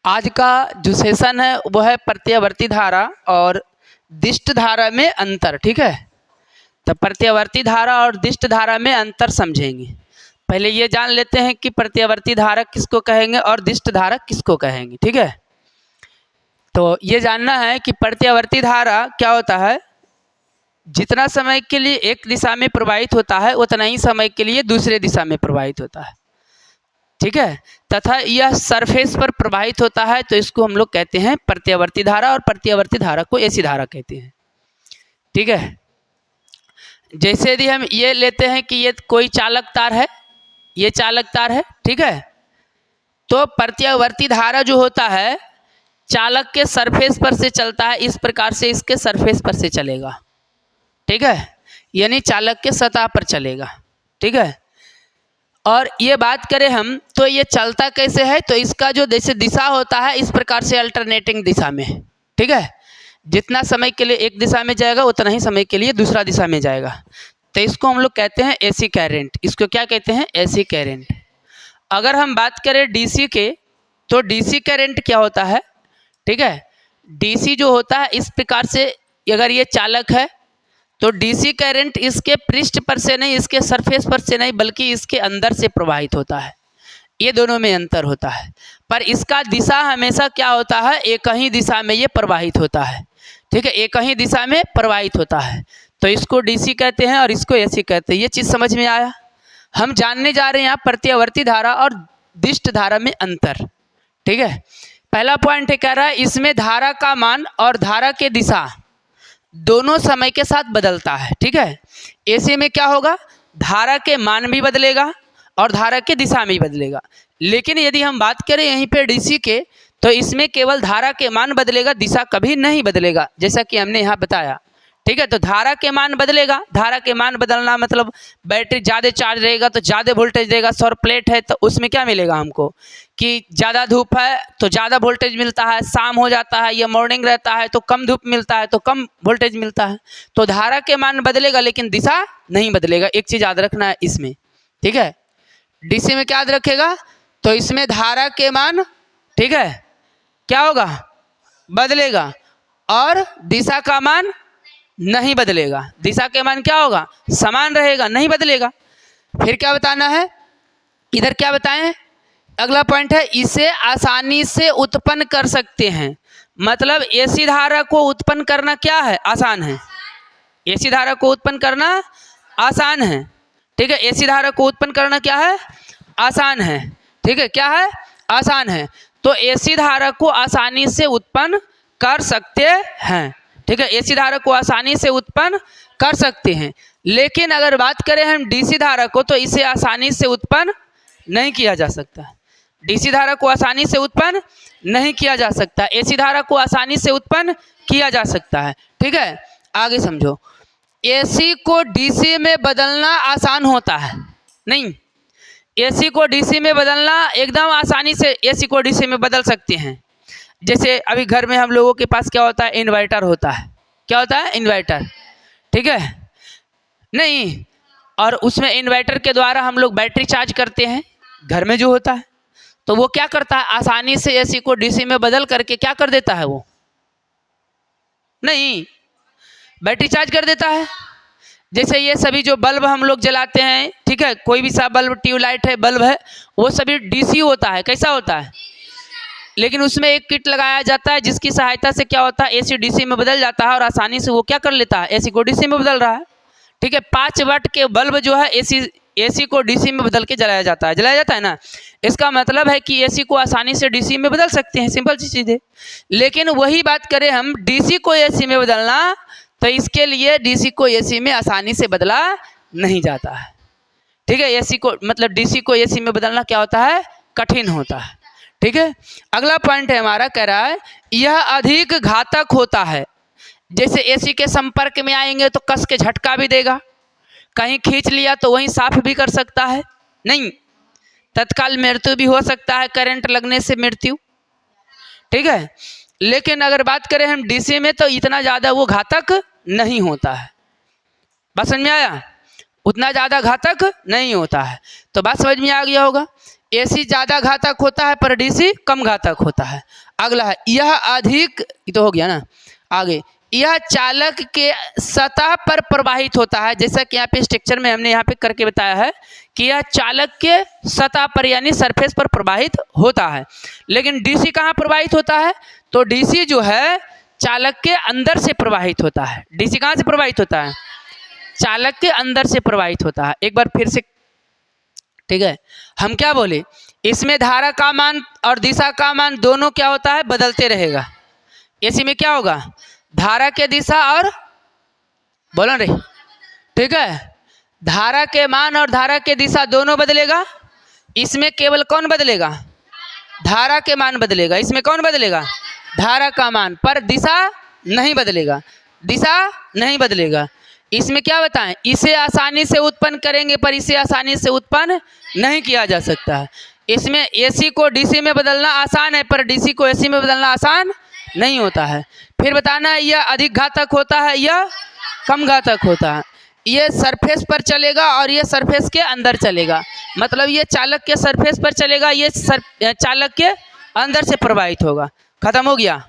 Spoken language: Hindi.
आज का जो सेशन है वो है प्रत्यावर्ती धारा और दिष्ट धारा में अंतर। ठीक है, तो प्रत्यावर्ती धारा और दिष्ट धारा में अंतर समझेंगे। पहले ये जान लेते हैं कि प्रत्यावर्ती धारा किसको कहेंगे और दिष्ट धारा किसको कहेंगे। ठीक है, तो ये जानना है कि प्रत्यावर्ती धारा क्या होता है। जितना समय के लिए एक दिशा में प्रवाहित होता है उतना ही समय के लिए दूसरे दिशा में प्रवाहित होता है। ठीक है, तथा यह सरफेस पर प्रवाहित होता है, तो इसको हम लोग कहते हैं प्रत्यावर्ती धारा और प्रत्यावर्ती धारा को एसी धारा कहते हैं। ठीक है, जैसे यदि हम ये लेते हैं कि ये कोई चालक तार है, ये चालक तार है। ठीक है, तो प्रत्यावर्ती धारा जो होता है चालक के सरफेस पर से चलता है, इस प्रकार से इसके सरफेस पर से चलेगा। ठीक है, यानी चालक के सतह पर चलेगा। ठीक है, और ये बात करें हम तो ये चलता कैसे है, तो इसका जो जैसे दिशा होता है इस प्रकार से अल्टरनेटिंग दिशा में। ठीक है, जितना समय के लिए एक दिशा में जाएगा उतना ही समय के लिए दूसरा दिशा में जाएगा, तो इसको हम लोग कहते हैं एसी करंट। इसको क्या कहते हैं? AC current. अगर हम बात करें डीसी के, तो डीसी करंट क्या होता है? ठीक है, डीसी जो होता है इस प्रकार से, अगर ये चालक है तो डीसी करंट इसके पृष्ठ पर से नहीं, इसके सरफेस पर से नहीं, बल्कि इसके अंदर से प्रवाहित होता है। ये दोनों में अंतर होता है, पर इसका दिशा हमेशा क्या होता है? एक ही दिशा में ये प्रवाहित होता है। ठीक है, एक ही दिशा में प्रवाहित होता है, तो इसको डीसी कहते हैं और इसको एसी कहते हैं। ये चीज़ समझ में आया? हम जानने जा रहे हैं यहाँ प्रत्यावर्ती धारा और दिष्ट धारा में अंतर। ठीक है, पहला पॉइंट है, कह रहा है इसमें धारा का मान और धारा के दिशा दोनों समय के साथ बदलता है। ठीक है, एसी में क्या होगा? धारा के मान भी बदलेगा और धारा के दिशा में भी बदलेगा। लेकिन यदि हम बात करें यहीं पे डीसी के, तो इसमें केवल धारा के मान बदलेगा, दिशा कभी नहीं बदलेगा, जैसा कि हमने यहाँ बताया। ठीक है, तो धारा के मान बदलेगा। धारा के मान बदलना मतलब बैटरी ज़्यादा चार्ज रहेगा तो ज़्यादा वोल्टेज देगा। सौर प्लेट है तो उसमें क्या मिलेगा हमको कि ज़्यादा धूप है तो ज़्यादा वोल्टेज मिलता है, शाम हो जाता है या मॉर्निंग रहता है तो कम धूप मिलता है तो कम वोल्टेज मिलता है। तो धारा के मान बदलेगा लेकिन दिशा नहीं बदलेगा। एक चीज़ याद रखना है इसमें। ठीक है, डीसी में क्या याद रखेगा? तो इसमें धारा के मान, ठीक है, क्या होगा? बदलेगा और दिशा का मान नहीं बदलेगा। दिशा के मान क्या होगा? समान रहेगा, नहीं बदलेगा। फिर क्या बताना है? इधर क्या बताएं? अगला पॉइंट है, इसे आसानी से उत्पन्न कर सकते हैं। मतलब एसी धारा को उत्पन्न करना क्या है? आसान है। एसी धारा को उत्पन्न करना आसान है। ठीक है, एसी धारा को उत्पन्न करना क्या है? आसान है। ठीक है, क्या है? आसान है। तो एसी धारा को आसानी से उत्पन्न कर सकते हैं। ठीक है, एसी धारा को आसानी से उत्पन्न कर सकते हैं। लेकिन अगर बात करें हम डीसी धारा को, तो इसे आसानी से उत्पन्न नहीं किया जा सकता। डीसी धारा को आसानी से उत्पन्न नहीं किया जा सकता, एसी धारा को आसानी से उत्पन्न किया जा सकता है। ठीक है, आगे समझो। एसी को डीसी में बदलना आसान होता है? नहीं, एसी को डीसी में बदलना एकदम आसानी से एसी को डीसी में बदल सकते हैं। जैसे अभी घर में हम लोगों के पास क्या होता है? इन्वर्टर होता है। क्या होता है? इन्वर्टर। ठीक है, नहीं, और उसमें इन्वर्टर के द्वारा हम लोग बैटरी चार्ज करते हैं घर में जो होता है, तो वो क्या करता है? आसानी से एसी को डीसी में बदल करके क्या कर देता है? वो नहीं, बैटरी चार्ज कर देता है। जैसे ये सभी जो बल्ब हम लोग जलाते हैं, ठीक है, कोई भी सा बल्ब, ट्यूबलाइट है, बल्ब है, वो सभी डीसी होता है। कैसा होता है? लेकिन उसमें एक किट लगाया जाता है जिसकी सहायता से क्या होता है? एसी डीसी में बदल जाता है और आसानी से वो क्या कर लेता है? एसी को डीसी में बदल रहा है। ठीक है, 5 वाट के बल्ब जो है एसी को डीसी में बदल के जलाया जाता है ना। इसका मतलब है कि एसी को आसानी से डीसी में बदल सकते हैं, सिंपल सी चीज़ है। लेकिन वही बात करें हम डीसी को एसी में बदलना, तो इसके लिए डीसी को एसी में आसानी से बदला नहीं जाता है। ठीक है, एसी को मतलब डीसी को एसी में बदलना क्या होता है? कठिन होता है। ठीक है, अगला पॉइंट है हमारा, कह रहा है यह अधिक घातक होता है। जैसे एसी के संपर्क में आएंगे तो कस के झटका भी देगा, कहीं खींच लिया तो वहीं साफ भी कर सकता है, नहीं, तत्काल मृत्यु भी हो सकता है, करंट लगने से मृत्यु। ठीक है, लेकिन अगर बात करें हम डीसी में, तो इतना ज़्यादा वो घातक नहीं होता है। बात समझ में आया? उतना ज़्यादा घातक नहीं होता है। तो बात समझ में आ गया होगा। AC ज़्यादा घातक होता है पर DC कम घातक होता है। अगला है यह अधिक, ये तो हो गया ना। आगे, यह चालक के सतह पर प्रवाहित होता है, जैसा कि यहाँ पे स्ट्रक्चर में हमने यहाँ पे करके बताया है कि यह चालक के सतह पर यानी सरफेस पर प्रवाहित होता है। लेकिन DC कहाँ प्रवाहित होता है? तो DC जो है चालक के अंदर से प्रवाहित होता है। DC कहाँ से प्रवाहित होता है? चालक के अंदर से प्रवाहित होता है। एक बार फिर से, ठीक है, हम क्या बोले, इसमें धारा का मान और दिशा का मान दोनों क्या होता है? बदलते रहेगा। AC में क्या होगा? धारा के दिशा और, बोलो रे, ठीक है, धारा के मान और धारा के दिशा दोनों बदलेगा। इसमें केवल कौन बदलेगा? धारा के मान बदलेगा। इसमें कौन बदलेगा? धारा का मान, पर दिशा नहीं बदलेगा। दिशा नहीं बदलेगा। इसमें क्या बताएं, इसे आसानी से उत्पन्न करेंगे पर इसे आसानी से उत्पन्न नहीं किया जा सकता है। इसमें AC को DC में बदलना आसान है पर DC को AC में बदलना आसान नहीं होता है। फिर बताना है यह अधिक घातक होता है या कम घातक होता है। ये सरफेस पर चलेगा और ये सरफेस के अंदर चलेगा, मतलब ये चालक के सरफेस पर चलेगा, ये चालक के अंदर से प्रवाहित होगा। खत्म हो गया।